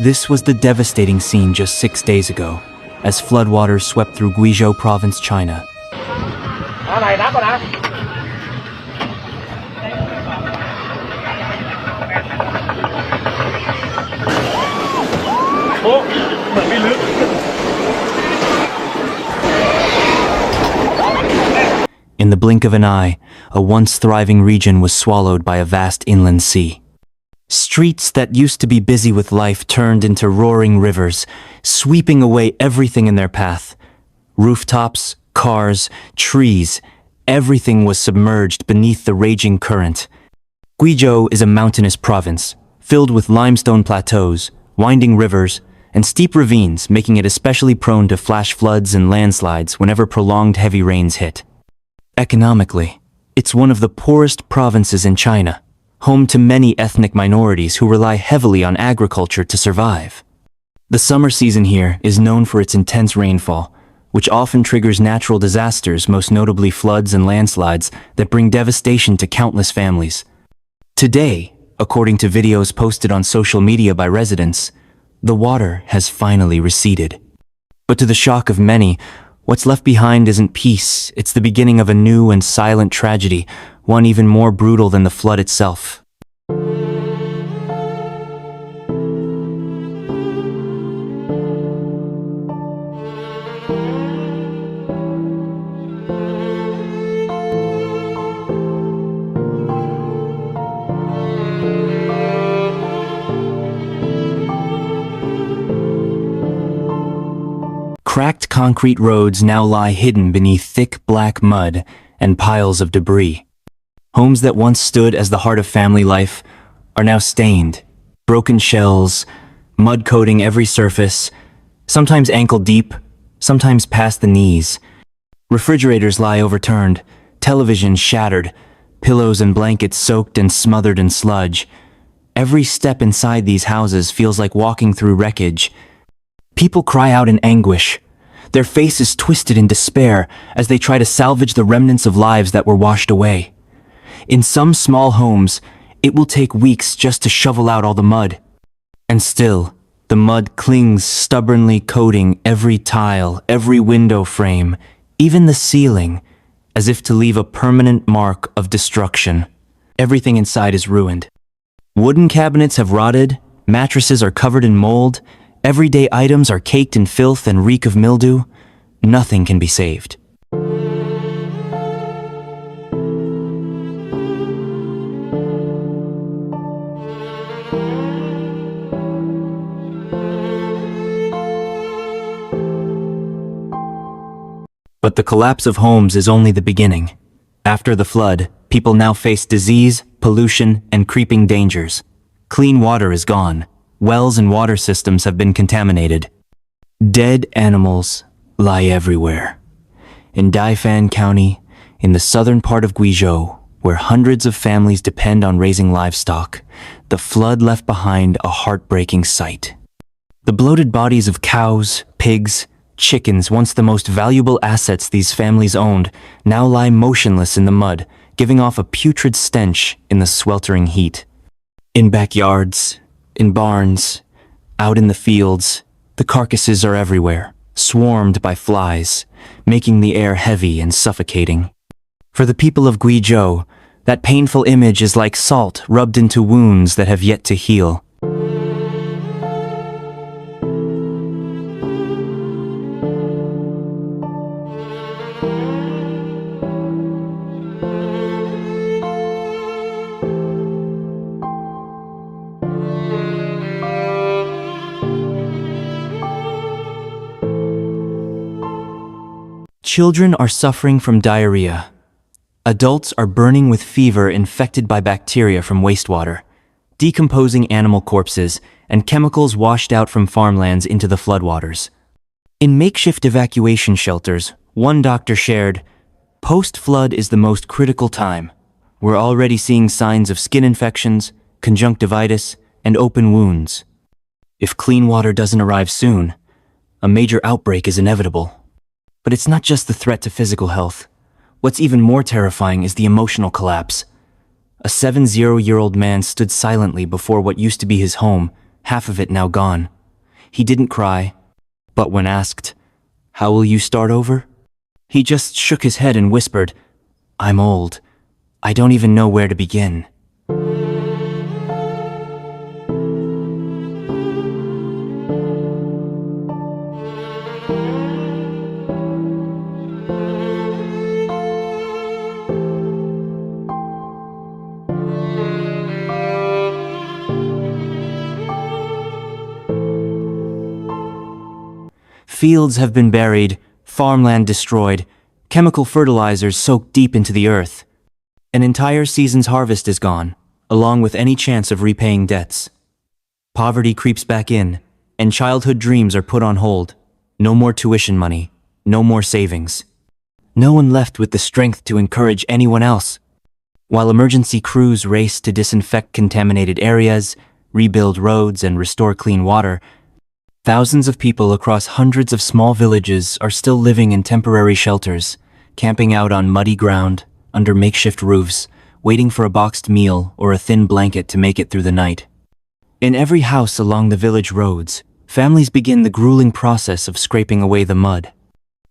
This was the devastating scene just 6 days ago, as floodwaters swept through Guizhou Province, China. In the blink of an eye, a once thriving region was swallowed by a vast inland sea. Streets that used to be busy with life turned into roaring rivers, sweeping away everything in their path. Rooftops, cars, trees, everything was submerged beneath the raging current. Guizhou is a mountainous province, filled with limestone plateaus, winding rivers, and steep ravines, making it especially prone to flash floods and landslides whenever prolonged heavy rains hit. Economically, it's one of the poorest provinces in China, home to many ethnic minorities who rely heavily on agriculture to survive. The summer season here is known for its intense rainfall, which often triggers natural disasters, most notably floods and landslides that bring devastation to countless families. Today, according to videos posted on social media by residents, the water has finally receded. But to the shock of many, what's left behind isn't peace, it's the beginning of a new and silent tragedy, one even more brutal than the flood itself. Cracked concrete roads now lie hidden beneath thick black mud and piles of debris. Homes that once stood as the heart of family life are now stained, broken shells, mud coating every surface, sometimes ankle deep, sometimes past the knees. Refrigerators lie overturned, televisions shattered, pillows and blankets soaked and smothered in sludge. Every step inside these houses feels like walking through wreckage. People cry out in anguish, their faces twisted in despair as they try to salvage the remnants of lives that were washed away. In some small homes, it will take weeks just to shovel out all the mud. And still, the mud clings, stubbornly coating every tile, every window frame, even the ceiling, as if to leave a permanent mark of destruction. Everything inside is ruined. Wooden cabinets have rotted, mattresses are covered in mold, everyday items are caked in filth and reek of mildew. Nothing can be saved. But the collapse of homes is only the beginning. After the flood, people now face disease, pollution, and creeping dangers. Clean water is gone. Wells and water systems have been contaminated. Dead animals lie everywhere. In Daifan County, in the southern part of Guizhou, where hundreds of families depend on raising livestock, the flood left behind a heartbreaking sight. The bloated bodies of cows, pigs, chickens, once the most valuable assets these families owned, now lie motionless in the mud, giving off a putrid stench in the sweltering heat. In backyards, in barns, out in the fields, the carcasses are everywhere, swarmed by flies, making the air heavy and suffocating. For the people of Guizhou, that painful image is like salt rubbed into wounds that have yet to heal. Children are suffering from diarrhea. Adults are burning with fever infected by bacteria from wastewater, decomposing animal corpses, and chemicals washed out from farmlands into the floodwaters. In makeshift evacuation shelters, one doctor shared, "Post-flood is the most critical time. We're already seeing signs of skin infections, conjunctivitis, and open wounds. If clean water doesn't arrive soon, a major outbreak is inevitable." But it's not just the threat to physical health. What's even more terrifying is the emotional collapse. A 70-year-old man stood silently before what used to be his home, half of it now gone. He didn't cry, but when asked, "How will you start over?" he just shook his head and whispered, "I'm old. I don't even know where to begin." Fields have been buried, farmland destroyed, chemical fertilizers soaked deep into the earth. An entire season's harvest is gone, along with any chance of repaying debts. Poverty creeps back in, and childhood dreams are put on hold. No more tuition money, no more savings. No one left with the strength to encourage anyone else. While emergency crews race to disinfect contaminated areas, rebuild roads, and restore clean water, thousands of people across hundreds of small villages are still living in temporary shelters, camping out on muddy ground, under makeshift roofs, waiting for a boxed meal or a thin blanket to make it through the night. In every house along the village roads, families begin the grueling process of scraping away the mud.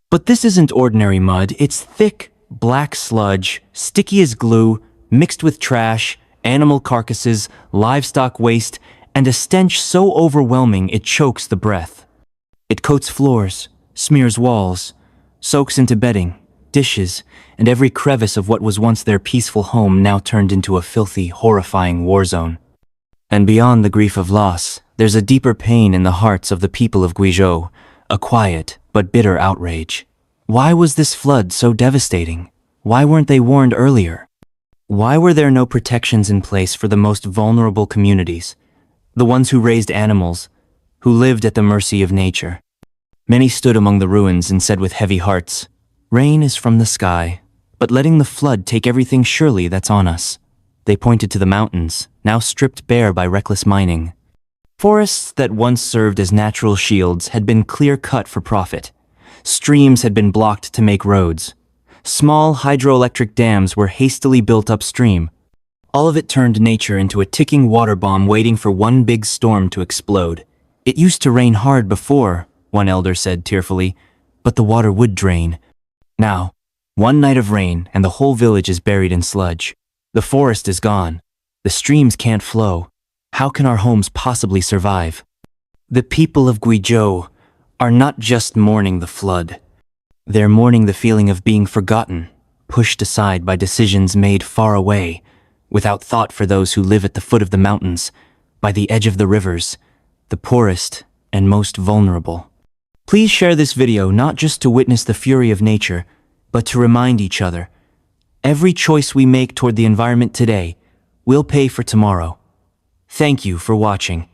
But this isn't ordinary mud, it's thick, black sludge, sticky as glue, mixed with trash, animal carcasses, livestock waste, and a stench so overwhelming it chokes the breath. It coats floors, smears walls, soaks into bedding, dishes, and every crevice of what was once their peaceful home now turned into a filthy, horrifying war zone. And beyond the grief of loss, there's a deeper pain in the hearts of the people of Guizhou, a quiet but bitter outrage. Why was this flood so devastating? Why weren't they warned earlier? Why were there no protections in place for the most vulnerable communities? The ones who raised animals, who lived at the mercy of nature. Many stood among the ruins and said with heavy hearts, "Rain is from the sky, but letting the flood take everything surely that's on us." They pointed to the mountains, now stripped bare by reckless mining. Forests that once served as natural shields had been clear-cut for profit. Streams had been blocked to make roads. Small hydroelectric dams were hastily built upstream. All of it turned nature into a ticking water bomb waiting for one big storm to explode. "It used to rain hard before," one elder said tearfully, "but the water would drain. Now, one night of rain and the whole village is buried in sludge. The forest is gone. The streams can't flow. How can our homes possibly survive?" The people of Guizhou are not just mourning the flood. They're mourning the feeling of being forgotten, pushed aside by decisions made far away, without thought for those who live at the foot of the mountains, by the edge of the rivers, the poorest and most vulnerable. Please share this video not just to witness the fury of nature, but to remind each other, every choice we make toward the environment today will pay for tomorrow. Thank you for watching.